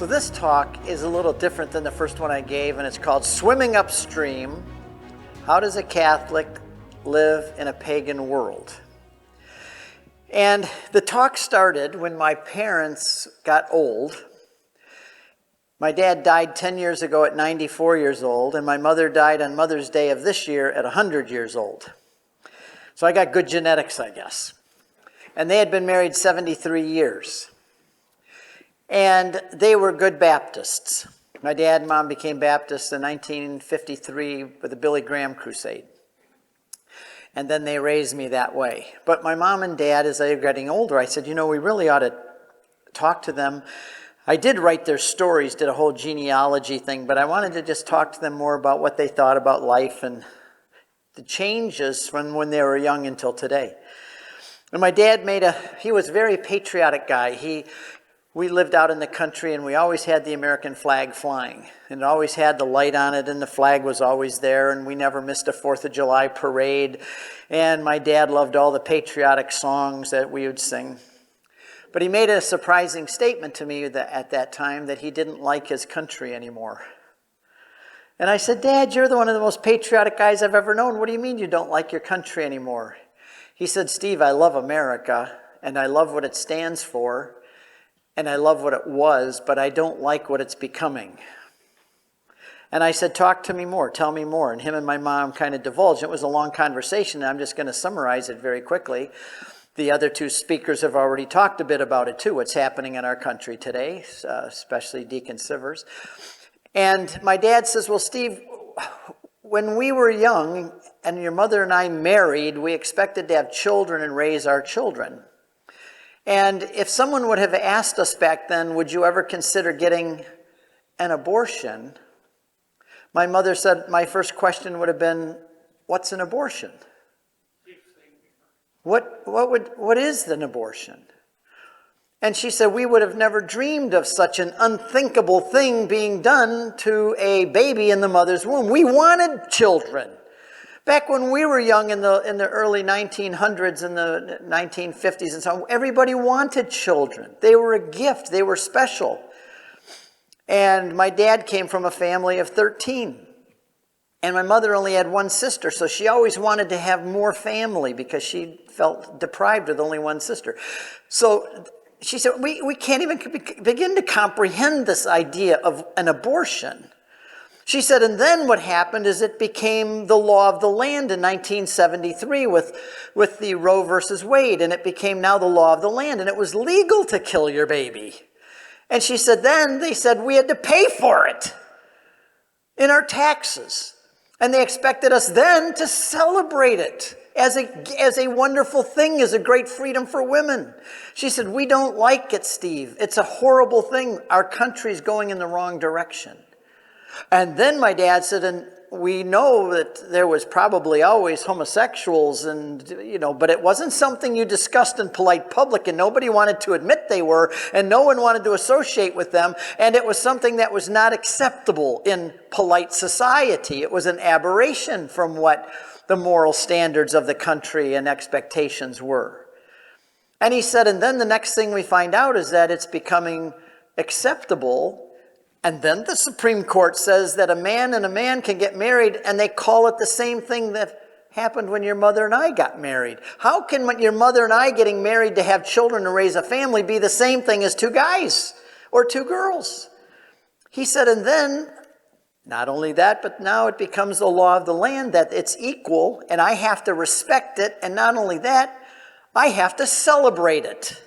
So this talk is a little different than the first one I gave, and it's called Swimming Upstream: How Does a Catholic Live in a Pagan World? And the talk started when my parents got old. My dad died 10 years ago at 94 years old, and my mother died on Mother's Day of this year at 100 years old. So I got good genetics, I guess. And they had been married 73 years. And they were good Baptists. My dad and mom became Baptists in 1953 with the Billy Graham Crusade. And then they raised me that way. But my mom and dad, as they were getting older, I said, we really ought to talk to them. I did write their stories, did a whole genealogy thing, but I wanted to just talk to them more about what they thought about life and the changes from when they were young until today. And my dad he was a very patriotic guy. We lived out in the country, and we always had the American flag flying. And it always had the light on it, and the flag was always there, and we never missed a 4th of July parade. And my dad loved all the patriotic songs that we would sing. But he made a surprising statement to me at that time that he didn't like his country anymore. And I said, Dad, you're one of the most patriotic guys I've ever known. What do you mean you don't like your country anymore? He said, Steve, I love America, and I love what it stands for, and I love what it was, but I don't like what it's becoming. And I said, talk to me more, tell me more. And him and my mom kind of divulged. It was a long conversation, and I'm just going to summarize it very quickly. The other two speakers have already talked a bit about it too, what's happening in our country today, especially Deacon Sivers. And my dad says, well, Steve, when we were young and your mother and I married, we expected to have children and raise our children. And if someone would have asked us back then, would you ever consider getting an abortion? My mother said my first question would have been, what's an abortion? What is an abortion? And she said, we would have never dreamed of such an unthinkable thing being done to a baby in the mother's womb. We wanted children. Back when we were young in the early 1900s and the 1950s and so on, everybody wanted children. They were a gift. They were special. And my dad came from a family of 13. And my mother only had one sister, so she always wanted to have more family because she felt deprived with only one sister. So she said, we can't even begin to comprehend this idea of an abortion. She said, and then what happened is it became the law of the land in 1973 with the Roe versus Wade, and it became now the law of the land, and it was legal to kill your baby. And she said, then they said we had to pay for it in our taxes. And they expected us then to celebrate it as a wonderful thing, as a great freedom for women. She said, we don't like it, Steve. It's a horrible thing. Our country's going in the wrong direction. And then my dad said, and we know that there was probably always homosexuals but it wasn't something you discussed in polite public, and nobody wanted to admit they were, and no one wanted to associate with them, and it was something that was not acceptable in polite society. It was an aberration from what the moral standards of the country and expectations were. And he said, and then the next thing we find out is that it's becoming acceptable. And then the Supreme Court says that a man and a man can get married, and they call it the same thing that happened when your mother and I got married. How can your mother and I getting married to have children and raise a family be the same thing as two guys or two girls? He said, and then, not only that, but now it becomes the law of the land that it's equal, and I have to respect it, and not only that, I have to celebrate it.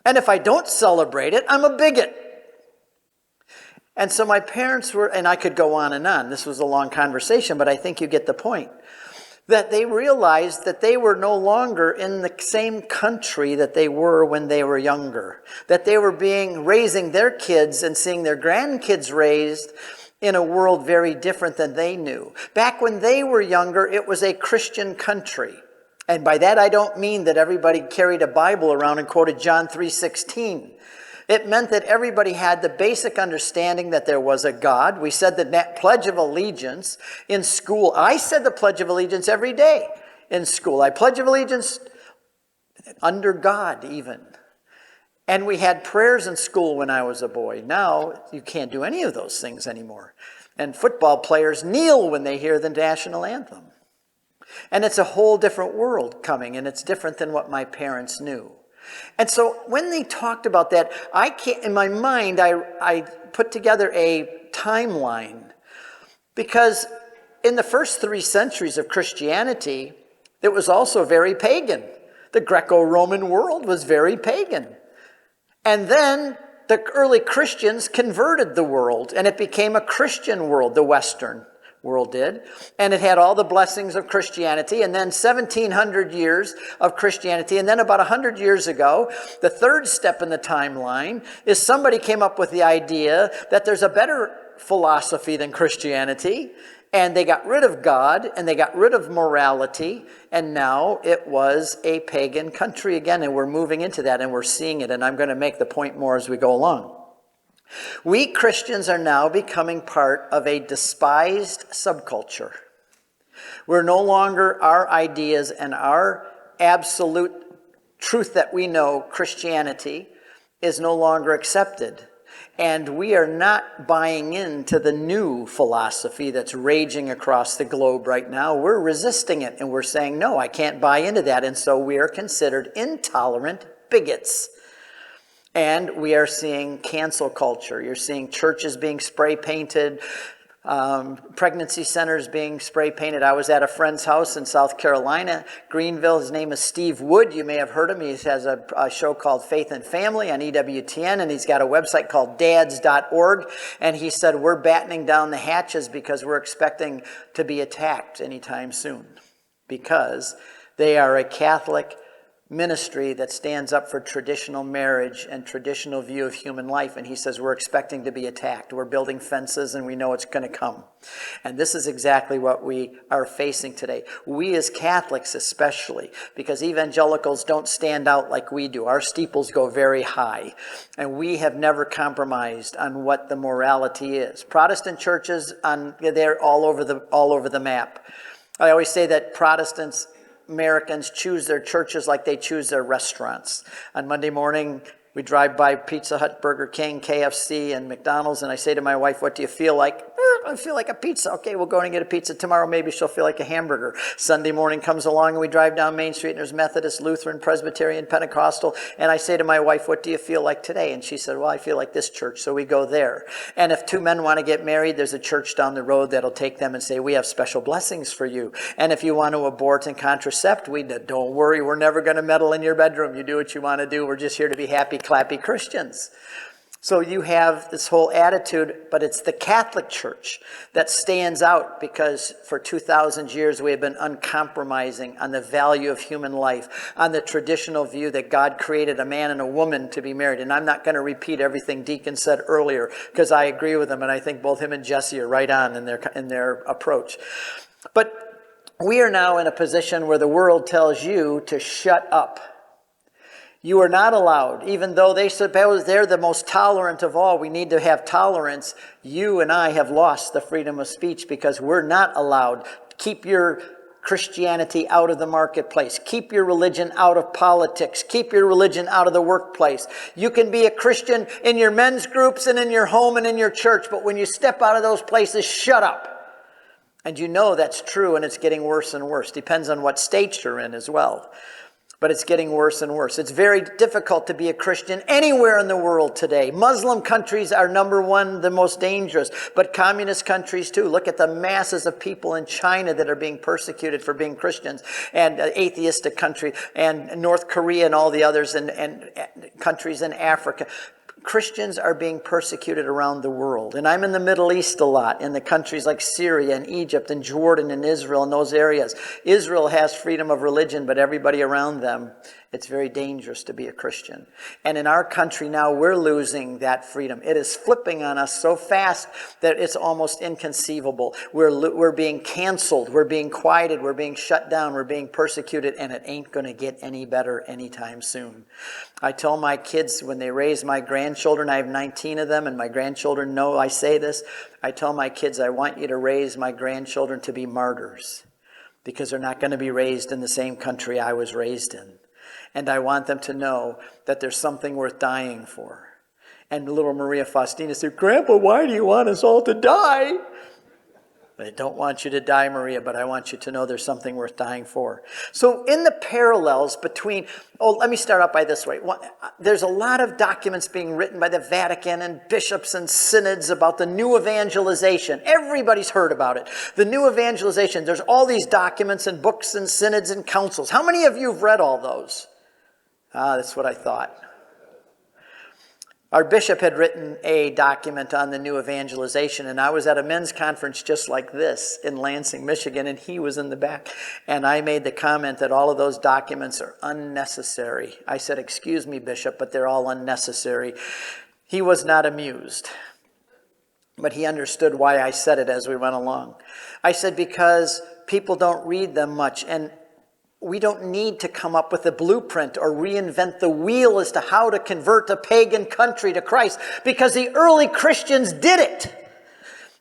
And if I don't celebrate it, I'm a bigot. And so my parents were, and I could go on and on. This was a long conversation, but I think you get the point. That they realized that they were no longer in the same country that they were when they were younger. That they were raising their kids and seeing their grandkids raised in a world very different than they knew. Back when they were younger, it was a Christian country. And by that I don't mean that everybody carried a Bible around and quoted John 3:16. It meant that everybody had the basic understanding that there was a God. We said the Pledge of Allegiance in school. I said the Pledge of Allegiance every day in school. I pledge of allegiance under God even. And we had prayers in school when I was a boy. Now you can't do any of those things anymore. And football players kneel when they hear the national anthem. And it's a whole different world coming, and it's different than what my parents knew. And so when they talked about that, in my mind, I put together a timeline. Because in the first 3 centuries of Christianity, it was also very pagan. The Greco-Roman world was very pagan. And then the early Christians converted the world, and it became a Christian world, the Western world did. And it had all the blessings of Christianity, and then 1,700 years of Christianity. And then about 100 years ago, the third step in the timeline is somebody came up with the idea that there's a better philosophy than Christianity, and they got rid of God, and they got rid of morality, and now it was a pagan country again, and we're moving into that, and we're seeing it, and I'm going to make the point more as we go along. We Christians are now becoming part of a despised subculture. We're no longer our ideas and our absolute truth that we know, Christianity, is no longer accepted. And we are not buying into the new philosophy that's raging across the globe right now. We're resisting it, and we're saying, no, I can't buy into that. And so we are considered intolerant bigots. And we are seeing cancel culture. You're seeing churches being spray painted, pregnancy centers being spray painted. I was at a friend's house in South Carolina, Greenville. His name is Steve Wood. You may have heard him. He has a show called Faith and Family on EWTN, and he's got a website called dads.org. And he said, we're battening down the hatches because we're expecting to be attacked anytime soon, because they are a Catholic ministry that stands up for traditional marriage and traditional view of human life. And he says, we're expecting to be attacked. We're building fences, and we know it's going to come. And this is exactly what we are facing today. We as Catholics especially, because evangelicals don't stand out like we do. Our steeples go very high, and we have never compromised on what the morality is. Protestant churches, they're all over the map. I always say that Americans choose their churches like they choose their restaurants. On Monday morning, we drive by Pizza Hut, Burger King, KFC, and McDonald's, and I say to my wife, what do you feel like? I feel like a pizza. Okay, we'll go and get a pizza. Tomorrow maybe she'll feel like a hamburger. Sunday morning comes along, and we drive down Main Street, and there's Methodist, Lutheran, Presbyterian, Pentecostal, and I say to my wife, what do you feel like today? And she said, well, I feel like this church, so we go there. And if 2 men want to get married, there's a church down the road that'll take them and say, we have special blessings for you. And if you want to abort and contracept, don't worry, we're never going to meddle in your bedroom. You do what you want to do. We're just here to be happy, clappy Christians. So you have this whole attitude, but it's the Catholic Church that stands out because for 2,000 years we have been uncompromising on the value of human life, on the traditional view that God created a man and a woman to be married. And I'm not going to repeat everything Deacon said earlier because I agree with him, and I think both him and Jesse are right on in their approach. But we are now in a position where the world tells you to shut up. You are not allowed, even though they suppose they're the most tolerant of all. We need to have tolerance. You and I have lost the freedom of speech because we're not allowed. Keep your Christianity out of the marketplace. Keep your religion out of politics. Keep your religion out of the workplace. You can be a Christian in your men's groups and in your home and in your church, but when you step out of those places, shut up. And you know that's true, and it's getting worse and worse. Depends on what state you're in as well. But it's getting worse and worse. It's very difficult to be a Christian anywhere in the world today. Muslim countries are number one, the most dangerous, but communist countries too. Look at the masses of people in China that are being persecuted for being Christians, and atheistic country, and North Korea and all the others, and countries in Africa. Christians are being persecuted around the world. And I'm in the Middle East a lot, in the countries like Syria and Egypt and Jordan and Israel and those areas. Israel has freedom of religion, but everybody around them, it's very dangerous to be a Christian. And in our country now, we're losing that freedom. It is flipping on us so fast that it's almost inconceivable. We're being canceled. We're being quieted. We're being shut down. We're being persecuted, and it ain't going to get any better anytime soon. I tell my kids when they raise my grandchildren, I have 19 of them, and my grandchildren know I say this. I tell my kids, I want you to raise my grandchildren to be martyrs, because they're not going to be raised in the same country I was raised in. And I want them to know that there's something worth dying for. And little Maria Faustina said, Grandpa, why do you want us all to die? I don't want you to die, Maria, but I want you to know there's something worth dying for. So in the parallels between, let me start out by this way. There's a lot of documents being written by the Vatican and bishops and synods about the new evangelization. Everybody's heard about it. The new evangelization. There's all these documents and books and synods and councils. How many of you have read all those? That's what I thought. Our bishop had written a document on the new evangelization, and I was at a men's conference just like this in Lansing, Michigan, and he was in the back. And I made the comment that all of those documents are unnecessary. I said, excuse me, Bishop, but they're all unnecessary. He was not amused, but he understood why I said it as we went along. I said, because people don't read them much, and we don't need to come up with a blueprint or reinvent the wheel as to how to convert a pagan country to Christ, because the early Christians did it.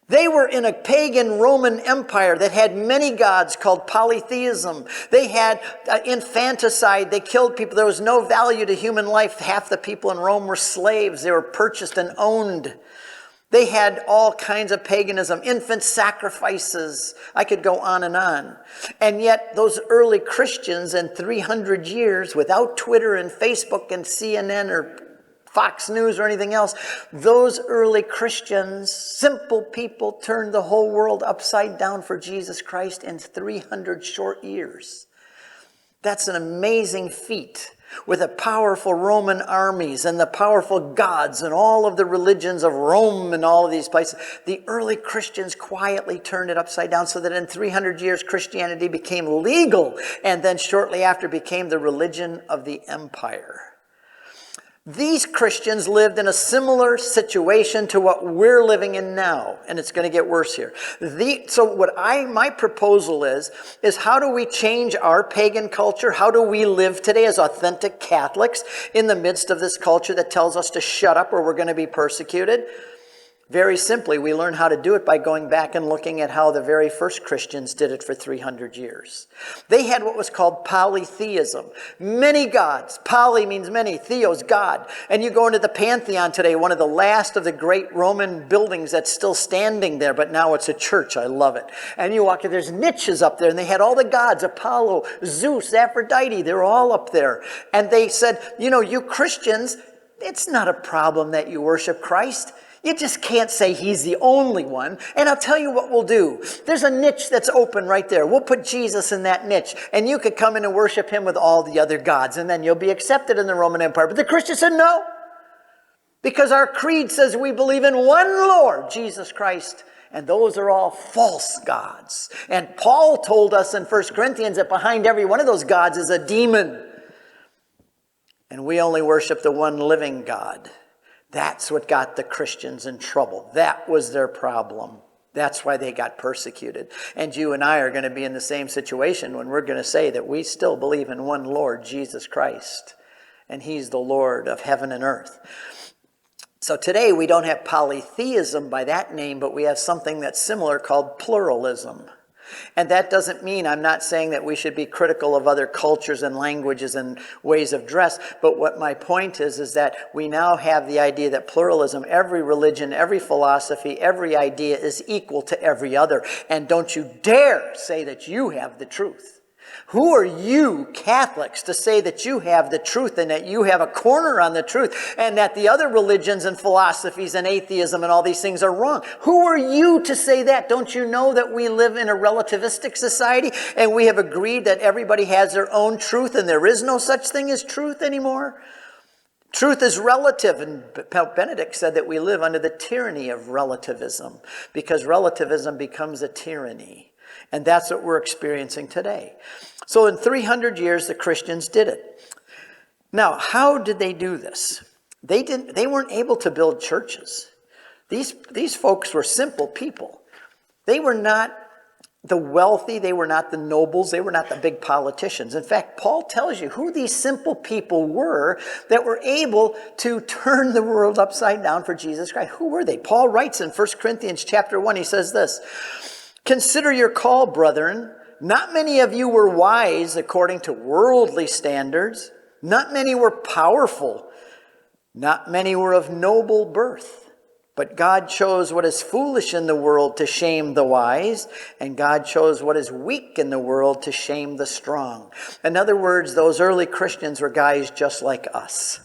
They were in a pagan Roman Empire that had many gods called polytheism. They had infanticide. They killed people. There was no value to human life. Half the people in Rome were slaves. They were purchased and owned. They had all kinds of paganism, infant sacrifices. I could go on. And yet those early Christians in 300 years, without Twitter and Facebook and CNN or Fox News or anything else, those early Christians, simple people, turned the whole world upside down for Jesus Christ in 300 short years. That's an amazing feat. With the powerful Roman armies and the powerful gods and all of the religions of Rome and all of these places, the early Christians quietly turned it upside down so that in 300 years Christianity became legal and then shortly after became the religion of the empire. These Christians lived in a similar situation to what we're living in now, and it's going to get worse here. So my proposal is how do we change our pagan culture? How do we live today as authentic Catholics in the midst of this culture that tells us to shut up or we're going to be persecuted? Very simply, we learn how to do it by going back and looking at how the very first Christians did it for 300 years. They had what was called polytheism. Many gods. Poly means many. Theos, God. And you go into the Pantheon today, one of the last of the great Roman buildings that's still standing there, but now it's a church. I love it. And you walk in, there's niches up there, and they had all the gods, Apollo, Zeus, Aphrodite. They're all up there. And they said, you Christians, it's not a problem that you worship Christ. You just can't say he's the only one. And I'll tell you what we'll do. There's a niche that's open right there. We'll put Jesus in that niche. And you could come in and worship him with all the other gods. And then you'll be accepted in the Roman Empire. But the Christians said no. Because our creed says we believe in one Lord, Jesus Christ. And those are all false gods. And Paul told us in 1 Corinthians that behind every one of those gods is a demon. And we only worship the one living God. That's what got the Christians in trouble. That was their problem. That's why they got persecuted. And you and I are going to be in the same situation when we're going to say that we still believe in one Lord, Jesus Christ. And he's the Lord of heaven and earth. So today we don't have polytheism by that name, but we have something that's similar called pluralism. And that doesn't mean, I'm not saying that we should be critical of other cultures and languages and ways of dress, but what my point is that we now have the idea that pluralism, every religion, every philosophy, every idea is equal to every other. And don't you dare say that you have the truth. Who are you, Catholics, to say that you have the truth and that you have a corner on the truth and that the other religions and philosophies and atheism and all these things are wrong? Who are you to say that? Don't you know that we live in a relativistic society and we have agreed that everybody has their own truth and there is no such thing as truth anymore? Truth is relative, and Pope Benedict said that we live under the tyranny of relativism because relativism becomes a tyranny. And that's what we're experiencing today. So in 300 years, the Christians did it. Now, how did they do this? They weren't able to build churches. These folks were simple people. They were not the wealthy. They were not the nobles. They were not the big politicians. In fact, Paul tells you who these simple people were that were able to turn the world upside down for Jesus Christ. Who were they? Paul writes in 1 Corinthians chapter 1, he says this, "Consider your call, brethren. Not many of you were wise according to worldly standards. Not many were powerful. Not many were of noble birth. But God chose what is foolish in the world to shame the wise, and God chose what is weak in the world to shame the strong. In other words, those early Christians were guys just like us.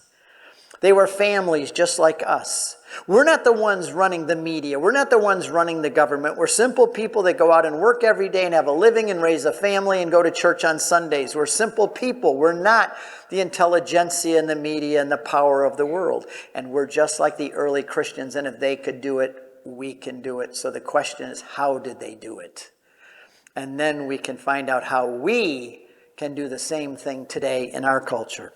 They were families just like us. We're not the ones running the media. We're not the ones running the government. We're simple people that go out and work every day and have a living and raise a family and go to church on Sundays. We're simple people. We're not the intelligentsia and the media and the power of the world. And we're just like the early Christians. And if they could do it, we can do it. So the question is, how did they do it? And then we can find out how we can do the same thing today in our culture.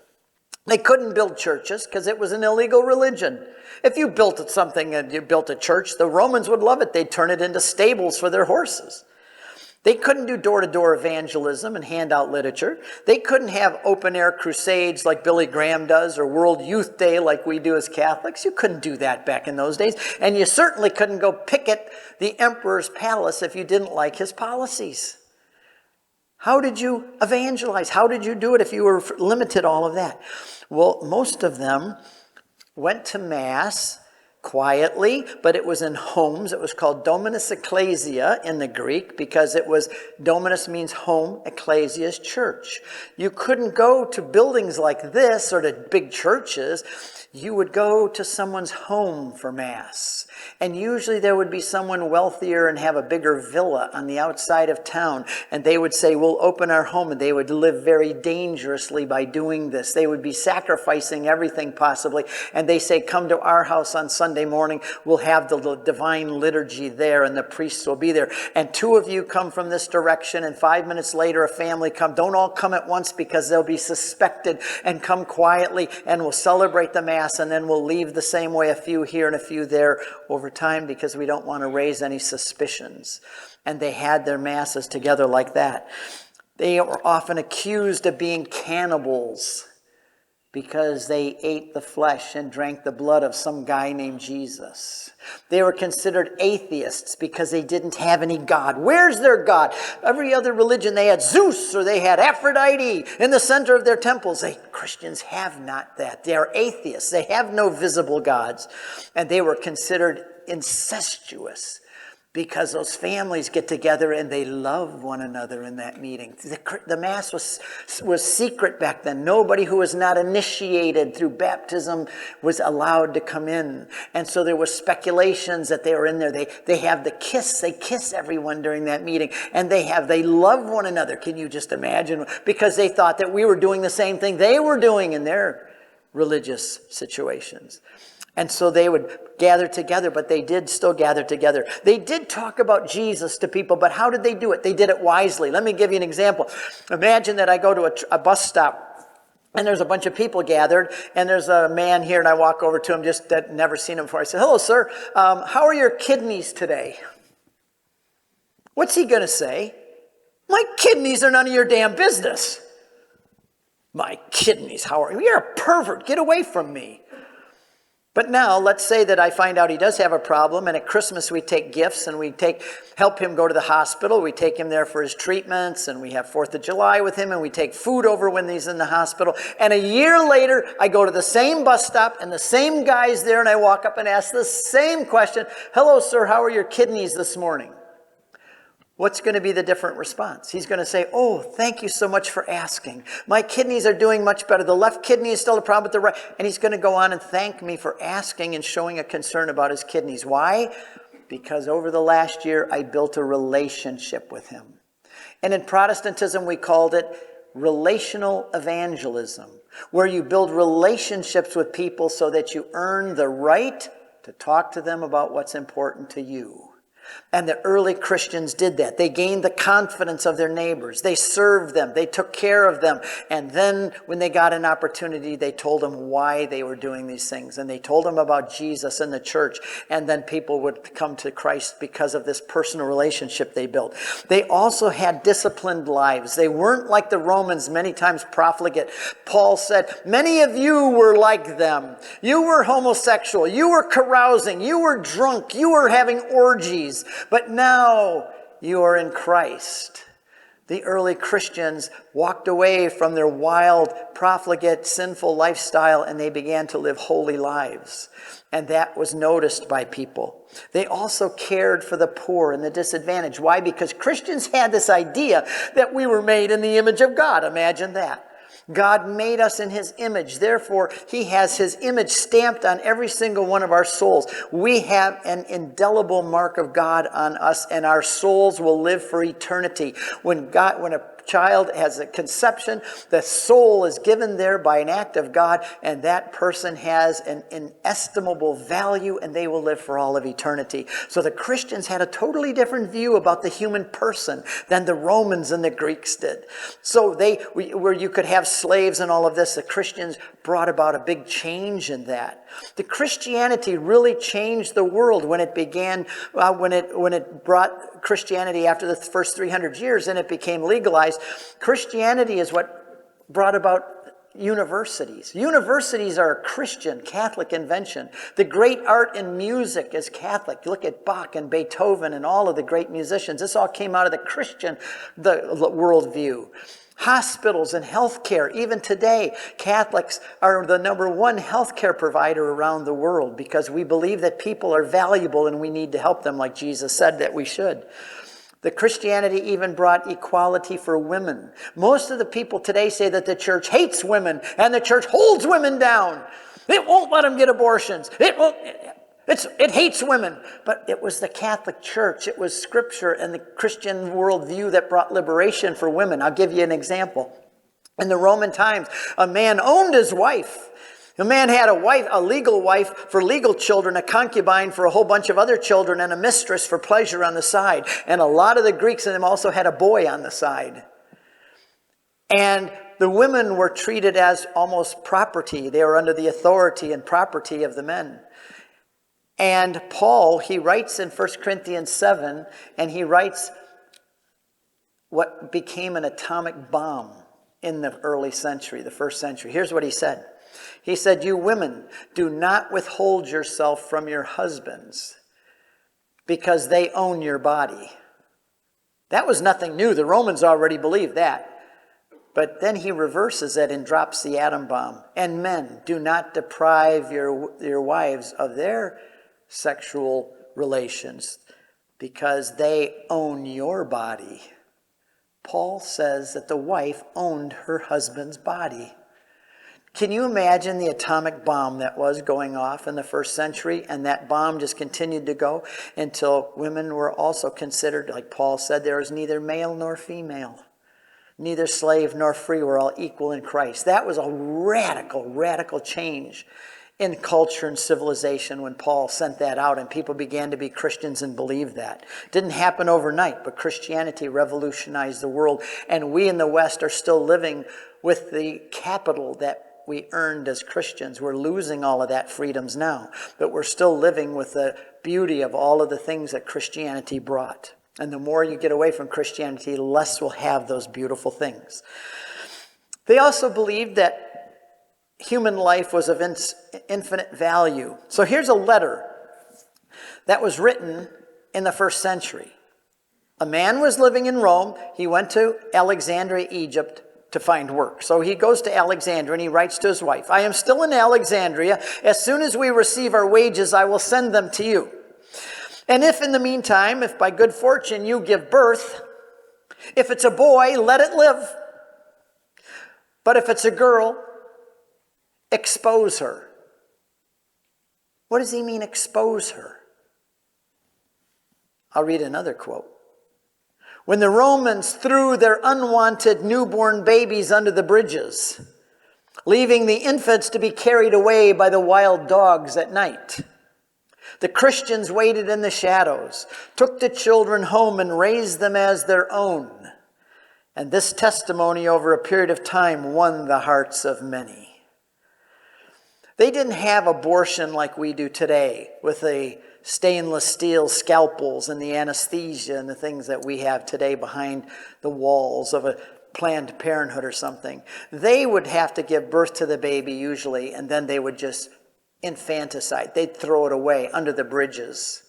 They couldn't build churches because it was an illegal religion. If you built something and you built a church, the Romans would love it. They'd turn it into stables for their horses. They couldn't do door-to-door evangelism and hand out literature. They couldn't have open-air crusades like Billy Graham does or World Youth Day like we do as Catholics. You couldn't do that back in those days. And you certainly couldn't go picket the emperor's palace if you didn't like his policies. How did you evangelize? How did you do it if you were limited all of that? Well, most of them went to Mass quietly, but it was in homes. It was called Dominus Ecclesia in the Greek because it was, Dominus means home, Ecclesia is church. You couldn't go to buildings like this or to big churches. You would go to someone's home for Mass. And usually there would be someone wealthier and have a bigger villa on the outside of town. And they would say, we'll open our home. And they would live very dangerously by doing this. They would be sacrificing everything possibly. And they say, come to our house on Sunday morning. We'll have the divine liturgy there and the priests will be there. And two of you come from this direction. And 5 minutes later, a family come. Don't all come at once because they'll be suspected. And come quietly and we'll celebrate the Mass. And then we'll leave the same way, a few here and a few there over time because we don't want to raise any suspicions. And they had their Masses together like that. They were often accused of being cannibals because they ate the flesh and drank the blood of some guy named Jesus. They were considered atheists because they didn't have any God. Where's their God? Every other religion, they had Zeus or they had Aphrodite in the center of their temples. Christians have not that. They are atheists. They have no visible gods. And they were considered incestuous because those families get together and they love one another in that meeting. The Mass was secret back then. Nobody who was not initiated through baptism was allowed to come in. And so there was speculations that they were in there. They have the kiss. They kiss everyone during that meeting. And they love one another. Can you just imagine? Because they thought that we were doing the same thing they were doing in their religious situations. And so they would gather together, but they did still gather together. They did talk about Jesus to people, but how did they do it? They did it wisely. Let me give you an example. Imagine that I go to a bus stop, and there's a bunch of people gathered, and there's a man here, and I walk over to him, just that never seen him before. I said, hello, sir. How are your kidneys today? What's he going to say? My kidneys are none of your damn business. My kidneys, how are you? You're a pervert. Get away from me. But now, let's say that I find out he does have a problem, and at Christmas we take gifts and we help him go to the hospital. We take him there for his treatments, and we have 4th of July with him, and we take food over when he's in the hospital. And a year later, I go to the same bus stop, and the same guy's there, and I walk up and ask the same question. Hello, sir, how are your kidneys this morning? What's going to be the different response? He's going to say, oh, thank you so much for asking. My kidneys are doing much better. The left kidney is still a problem with the right. And he's going to go on and thank me for asking and showing a concern about his kidneys. Why? Because over the last year, I built a relationship with him. And in Protestantism, we called it relational evangelism, where you build relationships with people so that you earn the right to talk to them about what's important to you. And the early Christians did that. They gained the confidence of their neighbors. They served them. They took care of them. And then when they got an opportunity, they told them why they were doing these things. And they told them about Jesus and the church. And then people would come to Christ because of this personal relationship they built. They also had disciplined lives. They weren't like the Romans, many times profligate. Paul said, many of you were like them. You were homosexual. You were carousing. You were drunk. You were having orgies. But now you are in Christ. The early Christians walked away from their wild, profligate, sinful lifestyle, and they began to live holy lives. And that was noticed by people. They also cared for the poor and the disadvantaged. Why? Because Christians had this idea that we were made in the image of God. Imagine that. God made us in his image. Therefore, he has his image stamped on every single one of our souls. We have an indelible mark of God on us, and our souls will live for eternity. When a child has a conception, the soul is given there by an act of God, and that person has an inestimable value, and they will live for all of eternity. So the Christians had a totally different view about the human person than the Romans and the Greeks did. So where you could have slaves and all of this, the Christians brought about a big change in that. The Christianity really changed the world when it began, when it brought Christianity after the first 300 years and it became legalized. Christianity is what brought about universities. Universities are a Christian, Catholic invention. The great art and music is Catholic. Look at Bach and Beethoven and all of the great musicians. This all came out of the Christian worldview. Hospitals and healthcare. Even today, Catholics are the number one healthcare provider around the world because we believe that people are valuable and we need to help them like Jesus said that we should. The Christianity even brought equality for women. Most of the people today say that the church hates women and the church holds women down. It won't let them get abortions. It hates women. But it was the Catholic Church, it was Scripture and the Christian worldview that brought liberation for women. I'll give you an example. In the Roman times, a man owned his wife. A man had a legal wife for legal children, a concubine for a whole bunch of other children, and a mistress for pleasure on the side. And a lot of the Greeks in them also had a boy on the side. And the women were treated as almost property. They were under the authority and property of the men. And Paul, he writes in 1 Corinthians 7, and he writes what became an atomic bomb in the early century, the first century. Here's what he said. He said, "You women, do not withhold yourself from your husbands because they own your body." That was nothing new. The Romans already believed that. But then he reverses it and drops the atom bomb. "And men, do not deprive your wives of their sexual relations because they own your body." Paul says that the wife owned her husband's body. Can you imagine the atomic bomb that was going off in the first century? And that bomb just continued to go until women were also considered, like Paul said, there is neither male nor female, neither slave nor free. We're all equal in Christ. That was a radical, radical change in culture and civilization when Paul sent that out and people began to be Christians and believe that. It didn't happen overnight, but Christianity revolutionized the world. And we in the West are still living with the capital that we earned as Christians. We're losing all of that freedoms now, but we're still living with the beauty of all of the things that Christianity brought. And the more you get away from Christianity, the less we'll have those beautiful things. They also believed that human life was of infinite value. So here's a letter that was written in the first century. A man was living in Rome. He went to Alexandria, Egypt, to find work. So he goes to Alexandria and he writes to his wife, "I am still in Alexandria. As soon as we receive our wages, I will send them to you. And if in the meantime, if by good fortune you give birth, if it's a boy, let it live. But if it's a girl, expose her." What does he mean, expose her? I'll read another quote. "When the Romans threw their unwanted newborn babies under the bridges, leaving the infants to be carried away by the wild dogs at night, the Christians waited in the shadows, took the children home and raised them as their own. And this testimony over a period of time won the hearts of many." They didn't have abortion like we do today with the stainless steel scalpels and the anesthesia and the things that we have today behind the walls of a Planned Parenthood or something. They would have to give birth to the baby usually, and then they would just infanticide. They'd throw it away under the bridges,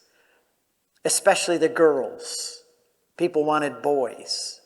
especially the girls. People wanted boys.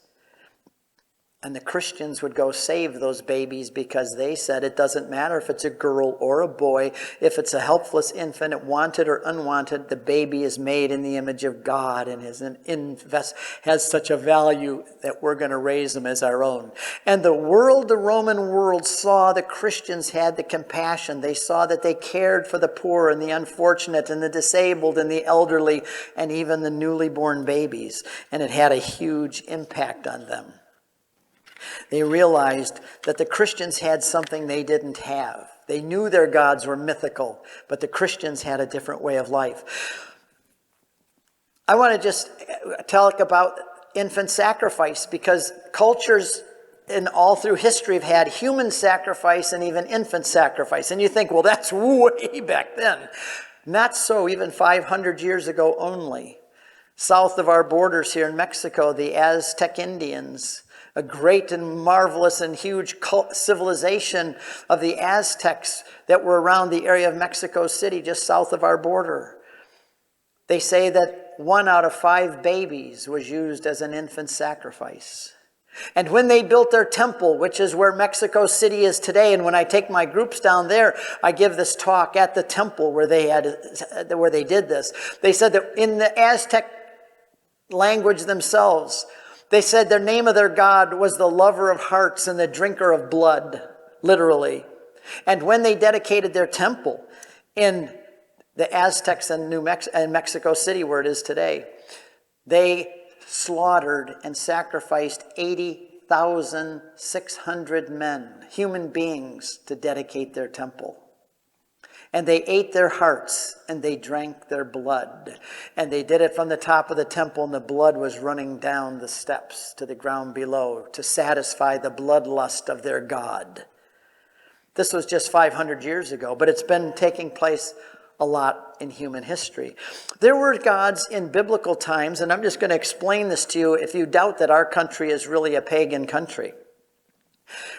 And the Christians would go save those babies because they said it doesn't matter if it's a girl or a boy. If it's a helpless infant, wanted or unwanted, the baby is made in the image of God and has such a value that we're going to raise them as our own. And the Roman world, saw the Christians had the compassion. They saw that they cared for the poor and the unfortunate and the disabled and the elderly and even the newly born babies. And it had a huge impact on them. They realized that the Christians had something they didn't have. They knew their gods were mythical, but the Christians had a different way of life. I want to just talk about infant sacrifice, because cultures all through history have had human sacrifice and even infant sacrifice. And you think, well, that's way back then. Not so, even 500 years ago only. South of our borders here in Mexico, the Aztec Indians, a great and marvelous and huge civilization of the Aztecs that were around the area of Mexico City, just south of our border. They say that 1 out of 5 babies was used as an infant sacrifice. And when they built their temple, which is where Mexico City is today, and when I take my groups down there, I give this talk at the temple where they did this. They said that in the Aztec language themselves, they said their name of their god was the lover of hearts and the drinker of blood, literally. And when they dedicated their temple in the Aztecs in Mexico City, where it is today, they slaughtered and sacrificed 80,600 men, human beings, to dedicate their temple. And they ate their hearts and they drank their blood. And they did it from the top of the temple, and the blood was running down the steps to the ground below to satisfy the bloodlust of their god. This was just 500 years ago, but it's been taking place a lot in human history. There were gods in biblical times, and I'm just going to explain this to you if you doubt that our country is really a pagan country.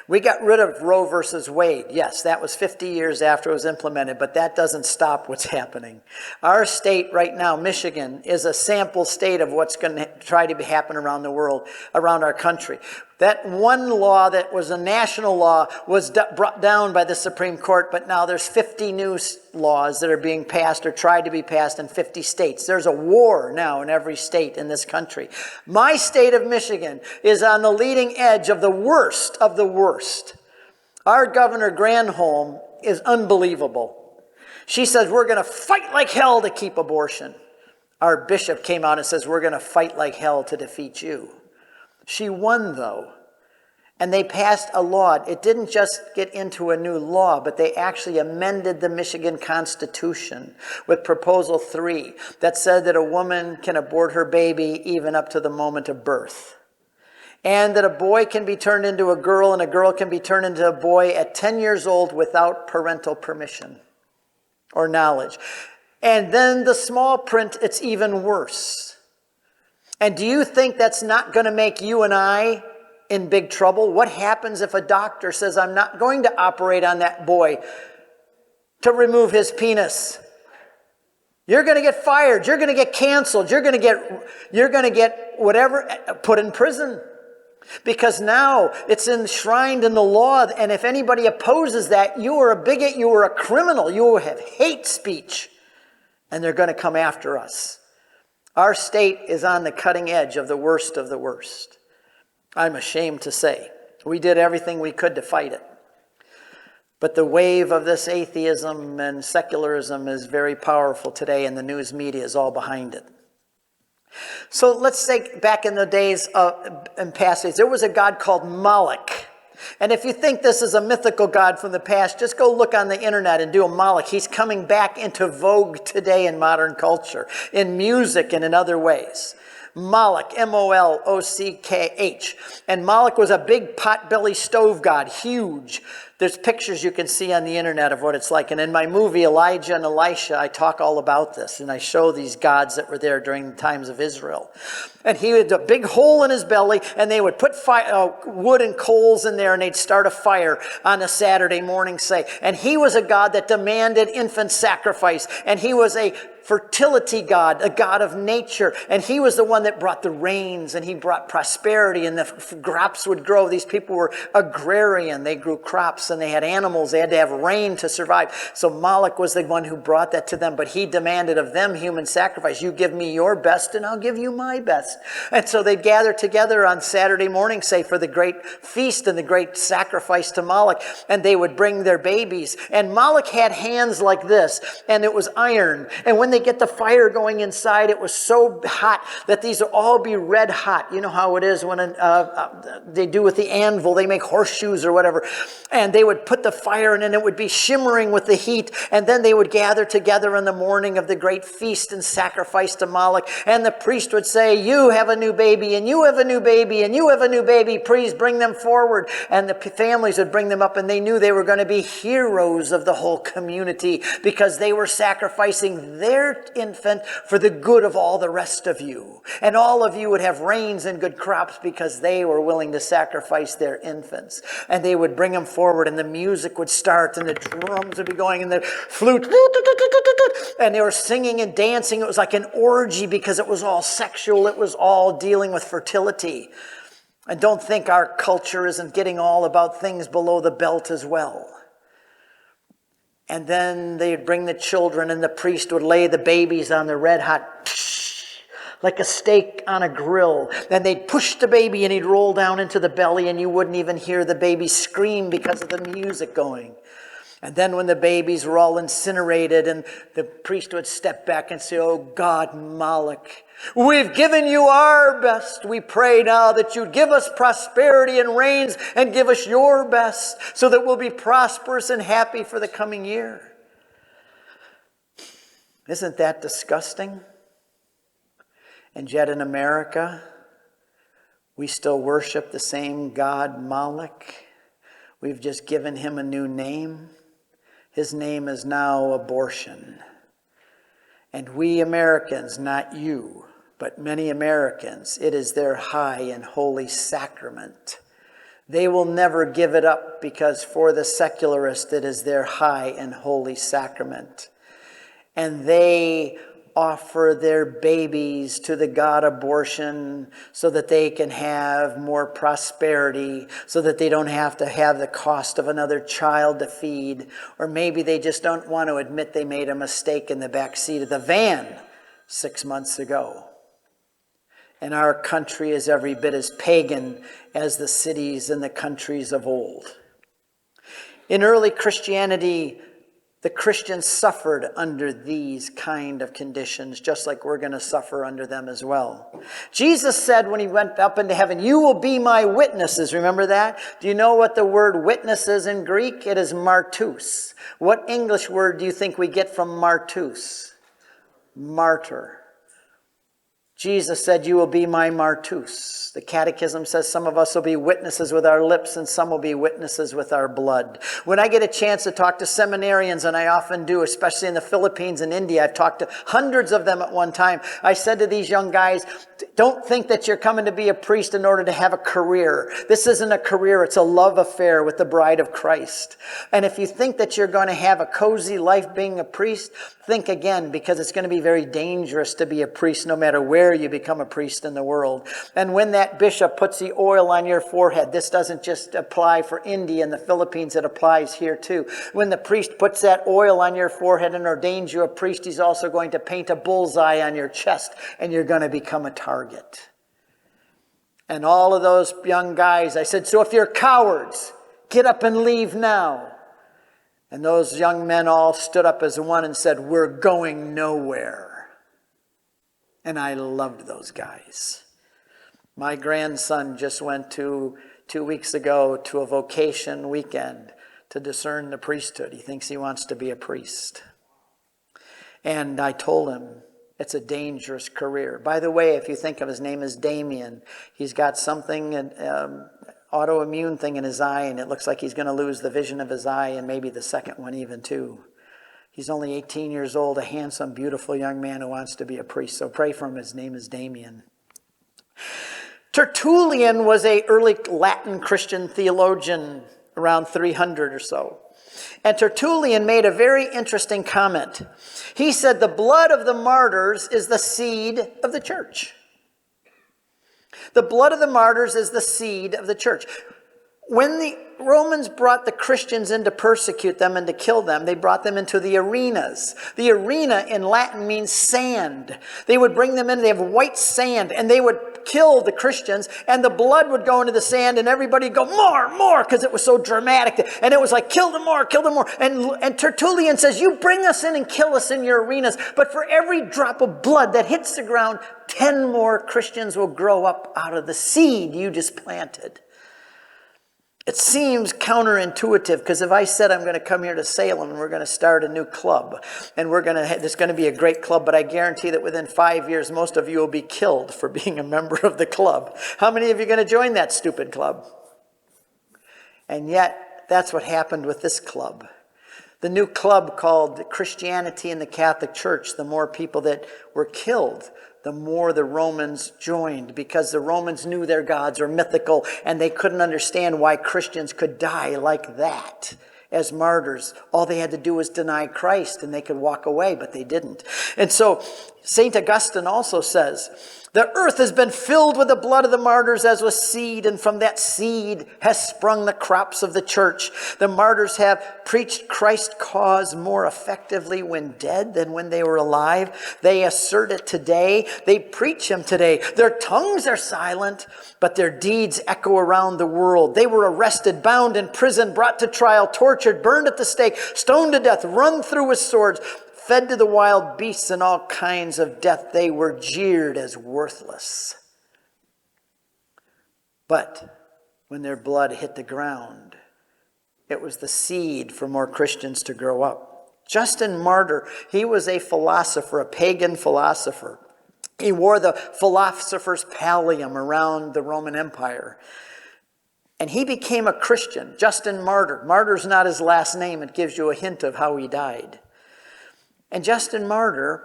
We got rid of Roe versus Wade. Yes, that was 50 years after it was implemented, but that doesn't stop what's happening. Our state right now, Michigan, is a sample state of what's going to try to happen around the world, around our country. That one law that was a national law was brought down by the Supreme Court, but now there's 50 new laws that are being passed or tried to be passed in 50 states. There's a war now in every state in this country. My state of Michigan is on the leading edge of the worst of the worst. Our Governor Granholm is unbelievable. She says, we're going to fight like hell to keep abortion. Our bishop came out and says, we're going to fight like hell to defeat you. She won, though, and they passed a law. It didn't just get into a new law, but they actually amended the Michigan Constitution with Proposal 3 that said that a woman can abort her baby even up to the moment of birth, and that a boy can be turned into a girl and a girl can be turned into a boy at 10 years old without parental permission or knowledge. And then the small print, it's even worse. And do you think that's not going to make you and I in big trouble? What happens if a doctor says, I'm not going to operate on that boy to remove his penis? You're going to get fired. You're going to get canceled. You're going to get whatever, put in prison. Because now it's enshrined in the law. And if anybody opposes that, you are a bigot, you are a criminal, you have hate speech. And they're going to come after us. Our state is on the cutting edge of the worst of the worst. I'm ashamed to say. We did everything we could to fight it. But the wave of this atheism and secularism is very powerful today, and the news media is all behind it. So let's say back in the days and past days, there was a god called Moloch. And if you think this is a mythical god from the past, just go look on the internet and do a Moloch. He's coming back into vogue today in modern culture, in music and in other ways. Moloch, M-O-L-O-C-K-H. And Moloch was a big pot-belly stove god, huge, There's pictures you can see on the internet of what it's like. And in my movie, Elijah and Elisha, I talk all about this. And I show these gods that were there during the times of Israel. And he had a big hole in his belly, and they would put wood and coals in there, and they'd start a fire on a Saturday morning, say. And he was a god that demanded infant sacrifice. And he was a fertility god, a god of nature. And he was the one that brought the rains, and he brought prosperity, and the crops would grow. These people were agrarian. They grew crops, and they had animals. They had to have rain to survive. So Moloch was the one who brought that to them, but he demanded of them human sacrifice. You give me your best, and I'll give you my best. And so they'd gather together on Saturday morning, say, for the great feast and the great sacrifice to Moloch, and they would bring their babies. And Moloch had hands like this, and it was iron. And when they get the fire going inside, it was so hot that these will all be red hot. You know how it is when they do with the anvil, they make horseshoes or whatever. And they would put the fire in, and it would be shimmering with the heat. And then they would gather together in the morning of the great feast and sacrifice to Moloch. And the priest would say, you have a new baby, and you have a new baby, and you have a new baby. Please bring them forward. And the families would bring them up, and they knew they were going to be heroes of the whole community because they were sacrificing their infant for the good of all the rest of you. And all of you would have rains and good crops because they were willing to sacrifice their infants. And they would bring them forward, and the music would start, and the drums would be going, and the flute, and they were singing and dancing. It was like an orgy because it was all sexual. It was all dealing with fertility. And don't think our culture isn't getting all about things below the belt as well. And then they'd bring the children, and the priest would lay the babies on the red hot, like a steak on a grill. And they'd push the baby, and he'd roll down into the belly, and you wouldn't even hear the baby scream because of the music going. And then when the babies were all incinerated, and the priest would step back and say, oh God, Moloch, we've given you our best. We pray now that you'd give us prosperity and rains and give us your best so that we'll be prosperous and happy for the coming year. Isn't that disgusting? And yet in America, we still worship the same God, Moloch. We've just given him a new name. His name is now abortion. And we Americans, not you, but many Americans, it is their high and holy sacrament. They will never give it up because for the secularist, it is their high and holy sacrament. And they offer their babies to the god abortion so that they can have more prosperity, so that they don't have to have the cost of another child to feed. Or maybe they just don't want to admit they made a mistake in the back seat of the van 6 months ago. And our country is every bit as pagan as the cities and the countries of old. In early Christianity, the Christians suffered under these kind of conditions, just like we're going to suffer under them as well. Jesus said when he went up into heaven, you will be my witnesses. Remember that? Do you know what the word witness is in Greek? It is martus. What English word do you think we get from martus? Martyr. Jesus said, you will be my martus. The Catechism says some of us will be witnesses with our lips and some will be witnesses with our blood. When I get a chance to talk to seminarians, and I often do, especially in the Philippines and India, I've talked to hundreds of them at one time. I said to these young guys, don't think that you're coming to be a priest in order to have a career. This isn't a career, it's a love affair with the bride of Christ. And if you think that you're going to have a cozy life being a priest, think again, because it's going to be very dangerous to be a priest no matter where you become a priest in the world. And when that bishop puts the oil on your forehead, this doesn't just apply for India and the Philippines, it applies here too. When the priest puts that oil on your forehead and ordains you a priest, he's also going to paint a bullseye on your chest, and you're going to become a target. And all of those young guys, I said, so if you're cowards, get up and leave now. And those young men all stood up as one and said, we're going nowhere. And I loved those guys. My grandson just went 2 weeks ago to a vocation weekend to discern the priesthood. He thinks he wants to be a priest. And I told him, it's a dangerous career. By the way, if you think of his name as Damien, he's got something autoimmune thing in his eye, and it looks like he's going to lose the vision of his eye and maybe the second one even too. He's only 18 years old, a handsome, beautiful young man who wants to be a priest. So pray for him. His name is Damien. Tertullian was an early Latin Christian theologian around 300 or so. And Tertullian made a very interesting comment. He said the blood of the martyrs is the seed of the church. The blood of the martyrs is the seed of the church. When the Romans brought the Christians in to persecute them and to kill them, they brought them into the arenas. The arena in Latin means sand. They would bring them in, they have white sand, and they would kill the Christians, and the blood would go into the sand, and everybody would go, more, because it was so dramatic. And it was like, kill them more. And Tertullian says, you bring us in and kill us in your arenas, but for every drop of blood that hits the ground, 10 more Christians will grow up out of the seed you just planted. It seems counterintuitive, because if I said I'm going to come here to Salem and we're going to start a new club, and there's going to be a great club, but I guarantee that within 5 years, most of you will be killed for being a member of the club. How many of you are going to join that stupid club? And yet, that's what happened with this club. The new club called Christianity in the Catholic Church, the more people that were killed, the more the Romans joined, because the Romans knew their gods were mythical, and they couldn't understand why Christians could die like that as martyrs. All they had to do was deny Christ, and they could walk away, but they didn't. And so St. Augustine also says, the earth has been filled with the blood of the martyrs as with seed, and from that seed has sprung the crops of the church. The martyrs have preached Christ's cause more effectively when dead than when they were alive. They assert it today. They preach him today. Their tongues are silent, but their deeds echo around the world. They were arrested, bound in prison, brought to trial, tortured, burned at the stake, stoned to death, run through with swords, fed to the wild beasts and all kinds of death. They were jeered as worthless. But when their blood hit the ground, it was the seed for more Christians to grow up. Justin Martyr, he was a philosopher, a pagan philosopher. He wore the philosopher's pallium around the Roman Empire. And he became a Christian, Justin Martyr. Martyr's not his last name. It gives you a hint of how he died. And Justin Martyr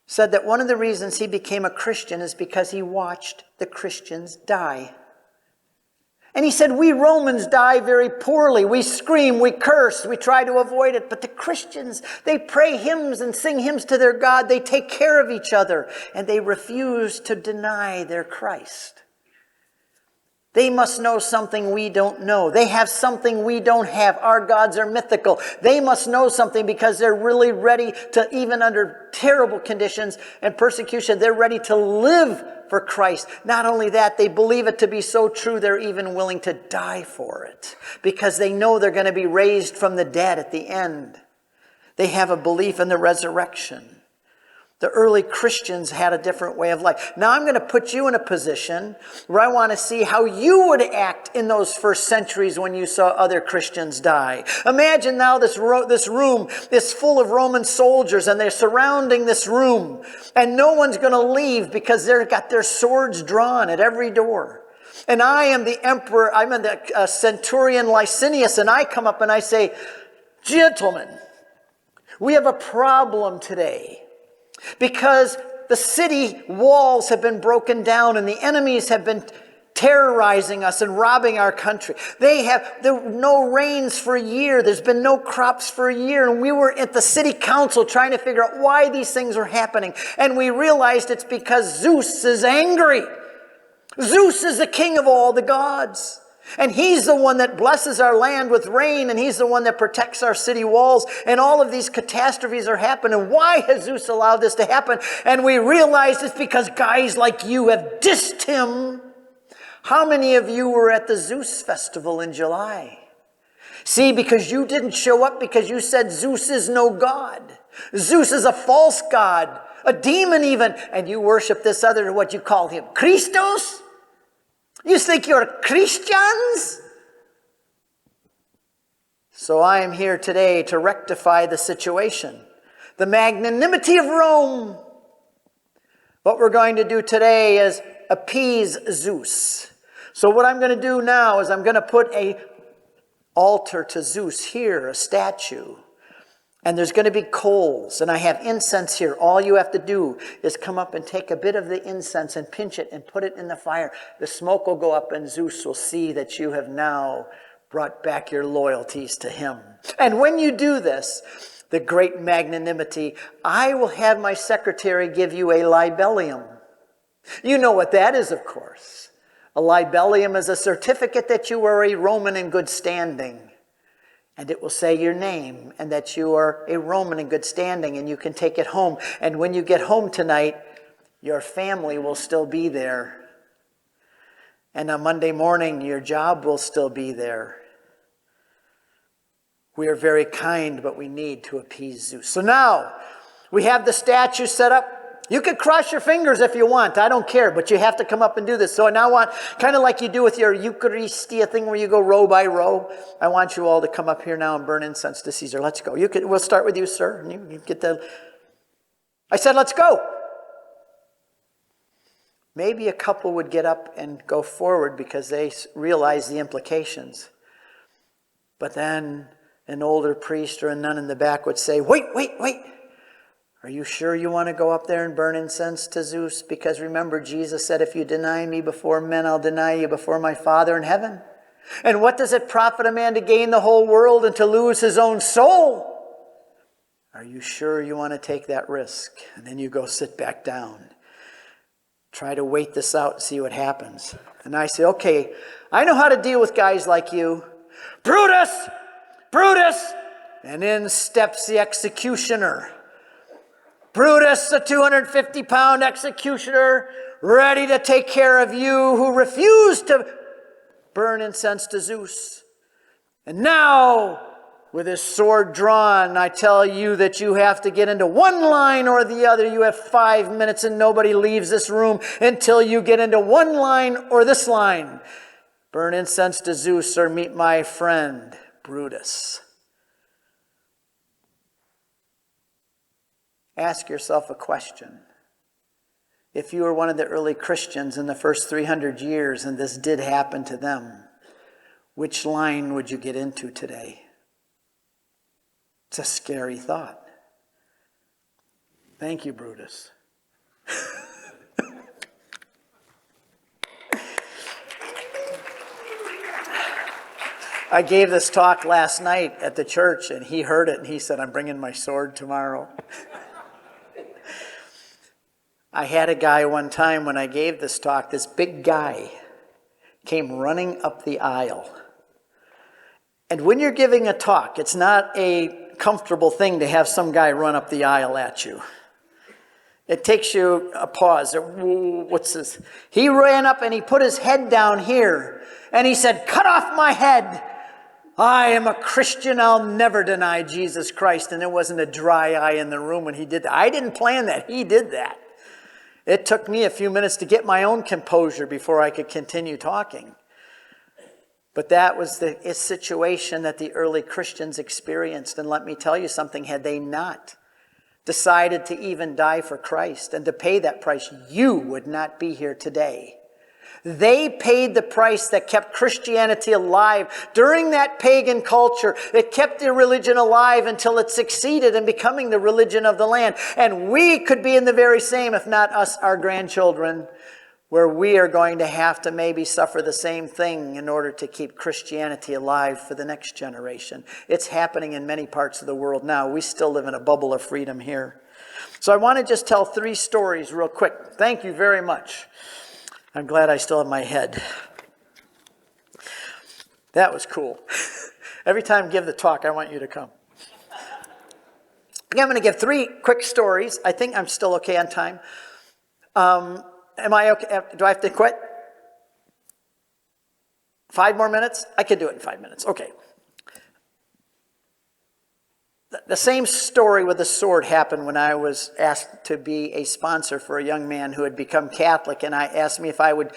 said that one of the reasons he became a Christian is because he watched the Christians die. And he said, we Romans die very poorly. We scream, we curse, we try to avoid it. But the Christians, they pray hymns and sing hymns to their God. They take care of each other, and they refuse to deny their Christ. They must know something we don't know. They have something we don't have. Our gods are mythical. They must know something, because they're really ready to, even under terrible conditions and persecution, they're ready to live for Christ. Not only that, they believe it to be so true, they're even willing to die for it, because they know they're going to be raised from the dead at the end. They have a belief in the resurrection. The early Christians had a different way of life. Now I'm going to put you in a position where I want to see how you would act in those first centuries when you saw other Christians die. Imagine now this room is full of Roman soldiers, and they're surrounding this room, and no one's going to leave because they've got their swords drawn at every door. And I am the emperor, I'm the centurion Licinius, and I come up and I say, gentlemen, we have a problem today. Because the city walls have been broken down, and the enemies have been terrorizing us and robbing our country. There were no rains for a year. There's been no crops for a year. And we were at the city council trying to figure out why these things are happening. And we realized it's because Zeus is angry. Zeus is the king of all the gods. And he's the one that blesses our land with rain, and he's the one that protects our city walls. And all of these catastrophes are happening. Why has Zeus allowed this to happen? And we realized it's because guys like you have dissed him. How many of you were at the Zeus festival in July? See, because you didn't show up because you said Zeus is no god. Zeus is a false god, a demon even. And you worship this other, what you call him, Christos? You think you're Christians? So I am here today to rectify the situation. The magnanimity of Rome. What we're going to do today is appease Zeus. So what I'm going to do now is I'm going to put a altar to Zeus here, a statue. And there's going to be coals, and I have incense here. All you have to do is come up and take a bit of the incense and pinch it and put it in the fire. The smoke will go up, and Zeus will see that you have now brought back your loyalties to him. And when you do this, the great magnanimity, I will have my secretary give you a libellium. You know what that is, of course. A libellium is a certificate that you are a Roman in good standing. And it will say your name and that you are a Roman in good standing, and you can take it home. And when you get home tonight, your family will still be there. And on Monday morning, your job will still be there. We are very kind, but we need to appease Zeus. So now we have the statue set up. You could cross your fingers if you want. I don't care, but you have to come up and do this. So I now want, kind of like you do with your Eucharistia thing where you go row by row, I want you all to come up here now and burn incense to Caesar. Let's go. We'll start with you, sir. And you get the... I said, let's go. Maybe a couple would get up and go forward because they realize the implications. But then an older priest or a nun in the back would say, wait. Are you sure you want to go up there and burn incense to Zeus? Because remember, Jesus said, if you deny me before men, I'll deny you before my Father in heaven. And what does it profit a man to gain the whole world and to lose his own soul? Are you sure you want to take that risk? And then you go sit back down. Try to wait this out and see what happens. And I say, okay, I know how to deal with guys like you. Brutus! And in steps the executioner. Brutus, the 250-pound executioner, ready to take care of you who refused to burn incense to Zeus. And now, with his sword drawn, I tell you that you have to get into one line or the other. You have 5 minutes and nobody leaves this room until you get into one line or this line. Burn incense to Zeus or meet my friend, Brutus. Ask yourself a question. If you were one of the early Christians in the first 300 years and this did happen to them, which line would you get into today? It's a scary thought. Thank you, Brutus. I gave this talk last night at the church, and he heard it, and he said, I'm bringing my sword tomorrow. I had a guy one time when I gave this talk, this big guy came running up the aisle. And when you're giving a talk, it's not a comfortable thing to have some guy run up the aisle at you. It takes you a pause. What's this? He ran up and he put his head down here and he said, cut off my head. I am a Christian. I'll never deny Jesus Christ. And there wasn't a dry eye in the room when he did that. I didn't plan that. He did that. It took me a few minutes to get my own composure before I could continue talking. But that was the situation that the early Christians experienced. And let me tell you something, had they not decided to even die for Christ and to pay that price, you would not be here today. They paid the price that kept Christianity alive. During that pagan culture, it kept their religion alive until it succeeded in becoming the religion of the land. And we could be in the very same, if not us, our grandchildren, where we are going to have to maybe suffer the same thing in order to keep Christianity alive for the next generation. It's happening in many parts of the world now. We still live in a bubble of freedom here. So I want to just tell 3 stories real quick. Thank you very much. I'm glad I still have my head. That was cool. Every time I give the talk, I want you to come. I'm going to give 3 quick stories. I think I'm still okay on time. Am I okay? Do I have to quit? 5 more minutes? I can do it in 5 minutes. Okay. The same story with the sword happened when I was asked to be a sponsor for a young man who had become Catholic, and I asked me if I would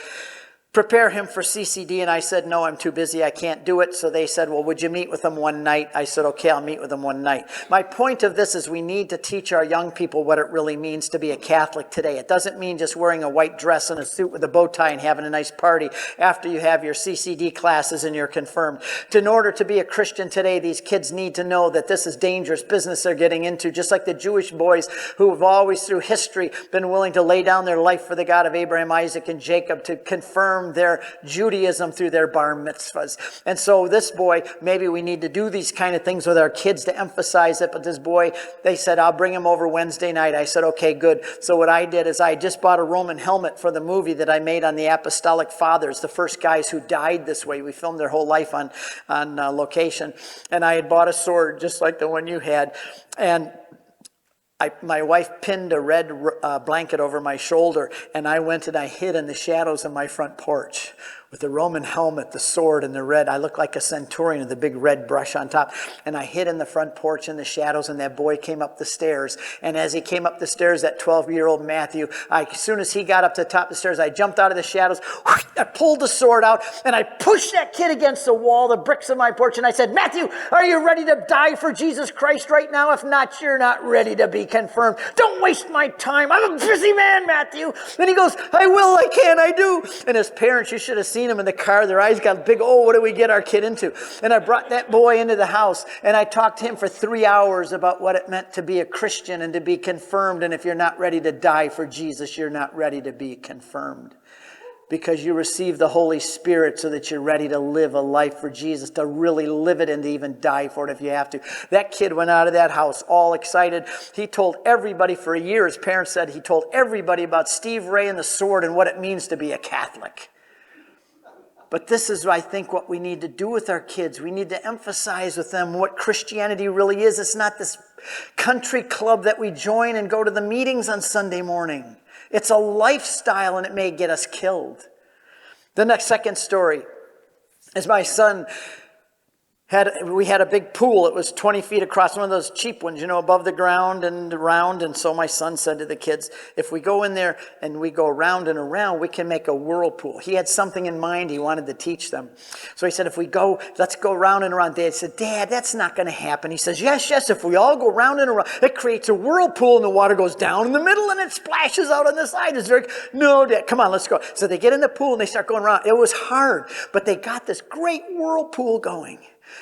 prepare him for CCD. And I said, no, I'm too busy. I can't do it. So they said, well, would you meet with him one night? I said, okay, I'll meet with him one night. My point of this is we need to teach our young people what it really means to be a Catholic today. It doesn't mean just wearing a white dress and a suit with a bow tie and having a nice party after you have your CCD classes and you're confirmed. In order to be a Christian today, these kids need to know that this is dangerous business they're getting into, just like the Jewish boys who have always through history been willing to lay down their life for the God of Abraham, Isaac, and Jacob to confirm their Judaism through their bar mitzvahs. And so this boy, maybe we need to do these kind of things with our kids to emphasize it. But this boy, they said, I'll bring him over Wednesday night. I said, okay, good. So what I did is I just bought a Roman helmet for the movie that I made on the Apostolic Fathers, the first guys who died this way. We filmed their whole life on location. And I had bought a sword just like the one you had. And my wife pinned a red blanket over my shoulder, and I went and I hid in the shadows of my front porch with the Roman helmet, the sword, and the red. I looked like a centurion with the big red brush on top. And I hid in the front porch in the shadows, and that boy came up the stairs. And as he came up the stairs, that 12-year-old Matthew, as soon as he got up to the top of the stairs, I jumped out of the shadows. I pulled the sword out, and I pushed that kid against the wall, the bricks of my porch, and I said, Matthew, are you ready to die for Jesus Christ right now? If not, you're not ready to be confirmed. Don't waste my time. I'm a busy man, Matthew. And he goes, I will, I can, I do. And his parents, you should have seen him in the car. Their eyes got big. Oh, what do we get our kid into? And I brought that boy into the house, and I talked to him for 3 hours about what it meant to be a Christian and to be confirmed. And if you're not ready to die for Jesus, you're not ready to be confirmed. Because you receive the Holy Spirit so that you're ready to live a life for Jesus, to really live it and to even die for it if you have to. That kid went out of that house all excited. He told everybody for a year, his parents said, he told everybody about Steve Ray and the sword and what it means to be a Catholic. But this is, I think, what we need to do with our kids. We need to emphasize with them what Christianity really is. It's not this country club that we join and go to the meetings on Sunday morning. It's a lifestyle, and it may get us killed. The second story is my son we had a big pool. It was 20 feet across, one of those cheap ones, above the ground and around. And so my son said to the kids, if we go in there and we go around and around, we can make a whirlpool. He had something in mind he wanted to teach them. So he said, let's go round and around. Dad said, Dad, that's not going to happen. He says, yes, if we all go round and around, it creates a whirlpool and the water goes down in the middle and it splashes out on the side. No, Dad, come on, let's go. So they get in the pool and they start going around. It was hard, but they got this great whirlpool going.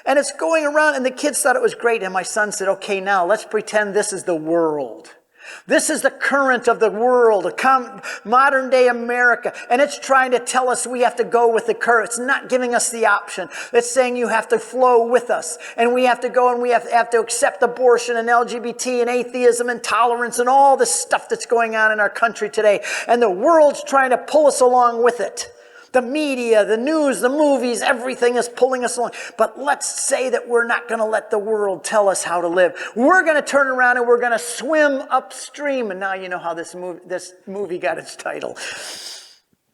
And it's going around, and the kids thought it was great. And my son said, okay, now let's pretend this is the world. This is the current of the world, modern day America. And it's trying to tell us we have to go with the current. It's not giving us the option. It's saying you have to flow with us. And we have to go and we have to accept abortion and LGBT and atheism and tolerance and all this stuff that's going on in our country today. And the world's trying to pull us along with it. The media, the news, the movies, everything is pulling us along. But let's say that we're not going to let the world tell us how to live. We're going to turn around and we're going to swim upstream. And now you know how this movie got its title.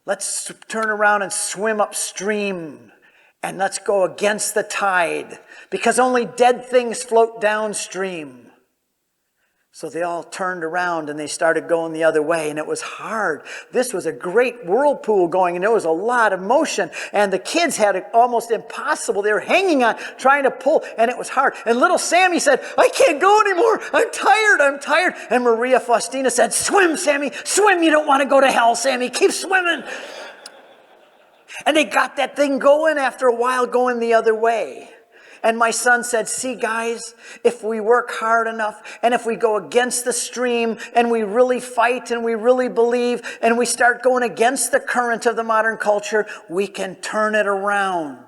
Let's turn around and swim upstream. And let's go against the tide. Because only dead things float downstream. So they all turned around and they started going the other way, and it was hard. This was a great whirlpool going, and there was a lot of motion, and the kids had it almost impossible. They were hanging on, trying to pull, and it was hard. And little Sammy said, I can't go anymore. I'm tired. And Maria Faustina said, swim, Sammy, swim. You don't want to go to hell, Sammy. Keep swimming. And they got that thing going after a while, going the other way. And my son said, see, guys, if we work hard enough and if we go against the stream and we really fight and we really believe and we start going against the current of the modern culture, we can turn it around.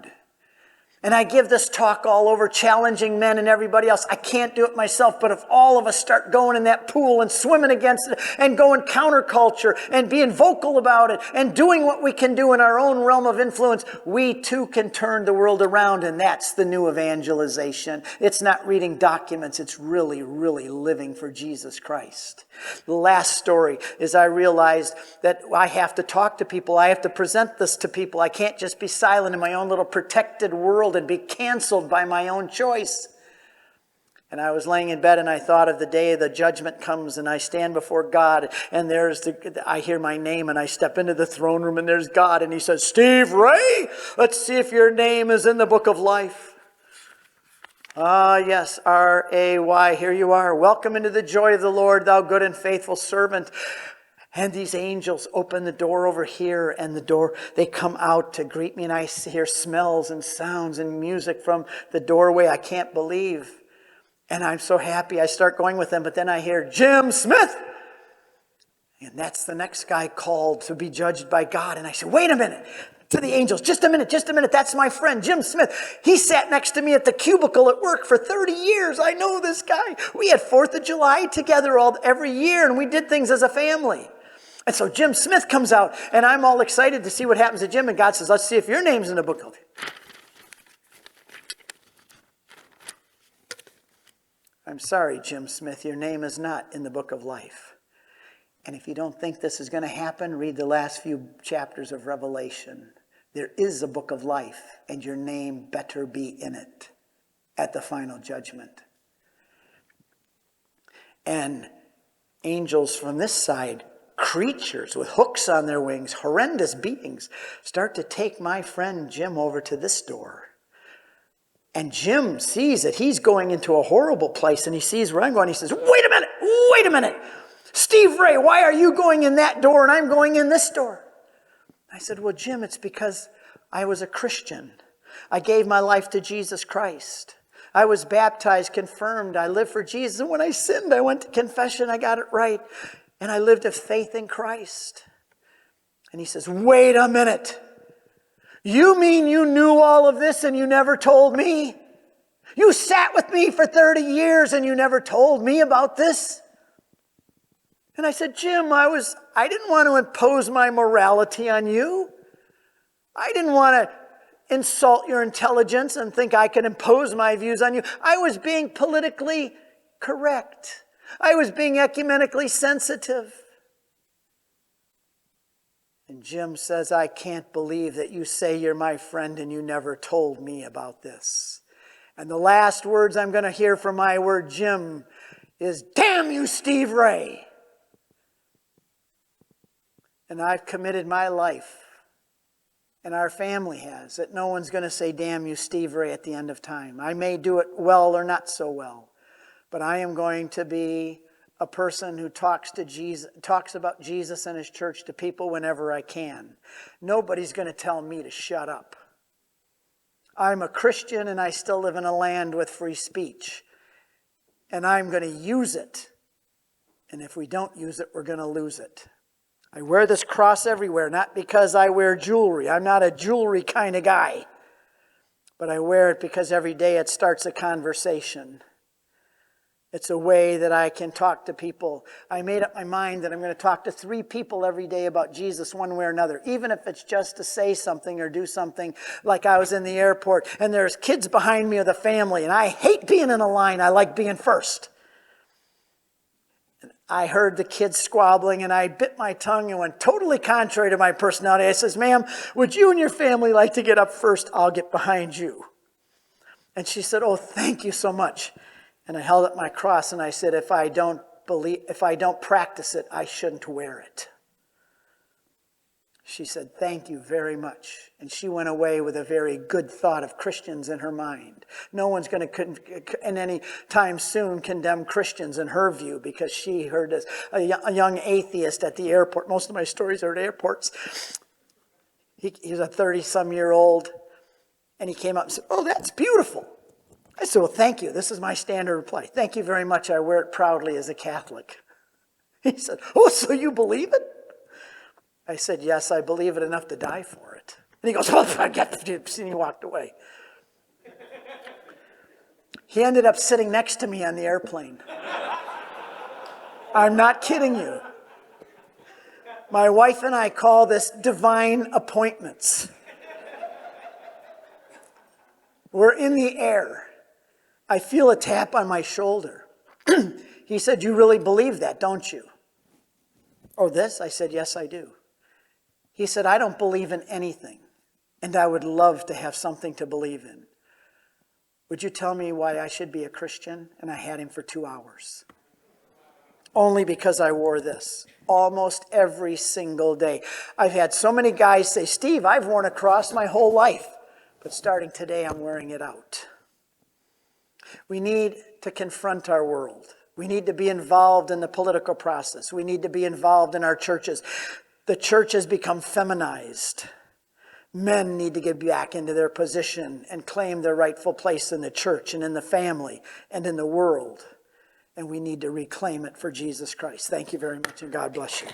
And I give this talk all over, challenging men and everybody else. I can't do it myself, but if all of us start going in that pool and swimming against it and going counterculture and being vocal about it and doing what we can do in our own realm of influence, we too can turn the world around, and that's the new evangelization. It's not reading documents. It's really, really living for Jesus Christ. The last story is I realized that I have to talk to people. I have to present this to people. I can't just be silent in my own little protected world and be canceled by my own choice. And I was laying in bed and I thought of the day the judgment comes and I stand before God and I hear my name and I step into the throne room and there's God and he says, Steve Ray, let's see if your name is in the book of life. Ah, yes, R-A-Y, here you are. Welcome into the joy of the Lord, thou good and faithful servant. And these angels open the door over here and they come out to greet me and I hear smells and sounds and music from the doorway. I can't believe. And I'm so happy. I start going with them, but then I hear Jim Smith. And that's the next guy called to be judged by God. And I say, wait a minute. To the angels, just a minute. That's my friend, Jim Smith. He sat next to me at the cubicle at work for 30 years. I know this guy. We had 4th of July together every year, and we did things as a family. And so Jim Smith comes out, and I'm all excited to see what happens to Jim. And God says, let's see if your name's in the book of life. I'm sorry, Jim Smith, your name is not in the book of life. And if you don't think this is going to happen, read the last few chapters of Revelation. There is a book of life, and your name better be in it at the final judgment. And angels from this side, creatures with hooks on their wings, horrendous beings, start to take my friend Jim over to this door. And Jim sees that he's going into a horrible place, and he sees where I'm going. He says, wait a minute. Steve Ray, why are you going in that door and I'm going in this door? I said, well, Jim, it's because I was a Christian. I gave my life to Jesus Christ. I was baptized, confirmed. I lived for Jesus. And when I sinned, I went to confession. I got it right. And I lived a faith in Christ. And he says, wait a minute. You mean you knew all of this and you never told me? You sat with me for 30 years and you never told me about this? And I said, Jim, I didn't want to impose my morality on you. I didn't want to insult your intelligence and think I could impose my views on you. I was being politically correct. I was being ecumenically sensitive. And Jim says, I can't believe that you say you're my friend and you never told me about this. And the last words I'm going to hear from my word Jim is, damn you, Steve Ray. And I've committed my life, and our family has, that no one's going to say, damn you, Steve Ray, at the end of time. I may do it well or not so well, but I am going to be a person who talks about Jesus and his church to people whenever I can. Nobody's going to tell me to shut up. I'm a Christian and I still live in a land with free speech. And I'm going to use it. And if we don't use it, we're going to lose it. I wear this cross everywhere, not because I wear jewelry. I'm not a jewelry kind of guy. But I wear it because every day it starts a conversation. It's a way that I can talk to people. I made up my mind that I'm going to talk to 3 people every day about Jesus one way or another, even if it's just to say something or do something. Like I was in the airport and there's kids behind me with a family, and I hate being in a line. I like being first. I heard the kids squabbling and I bit my tongue and went totally contrary to my personality. I says, ma'am, would you and your family like to get up first? I'll get behind you. And she said, oh, thank you so much. And I held up my cross and I said, if I don't practice it, I shouldn't wear it. She said, thank you very much. And she went away with a very good thought of Christians in her mind. No one's going to, in any time soon, condemn Christians in her view, because she heard as a young atheist at the airport. Most of my stories are at airports. He was a 30-some-year-old, and he came up and said, oh, that's beautiful. I said, well, thank you. This is my standard reply. Thank you very much. I wear it proudly as a Catholic. He said, oh, so you believe it? I said, yes, I believe it enough to die for it. And he goes, well, I get it. And he walked away. He ended up sitting next to me on the airplane. I'm not kidding you. My wife and I call this divine appointments. We're in the air. I feel a tap on my shoulder. He said, you really believe that, don't you? Oh, this? I said, yes, I do. He said, I don't believe in anything, and I would love to have something to believe in. Would you tell me why I should be a Christian? And I had him for 2 hours. Only because I wore this almost every single day. I've had so many guys say, Steve, I've worn a cross my whole life, but starting today, I'm wearing it out. We need to confront our world. We need to be involved in the political process. We need to be involved in our churches. The church has become feminized. Men need to get back into their position and claim their rightful place in the church and in the family and in the world. And we need to reclaim it for Jesus Christ. Thank you very much, and God bless you.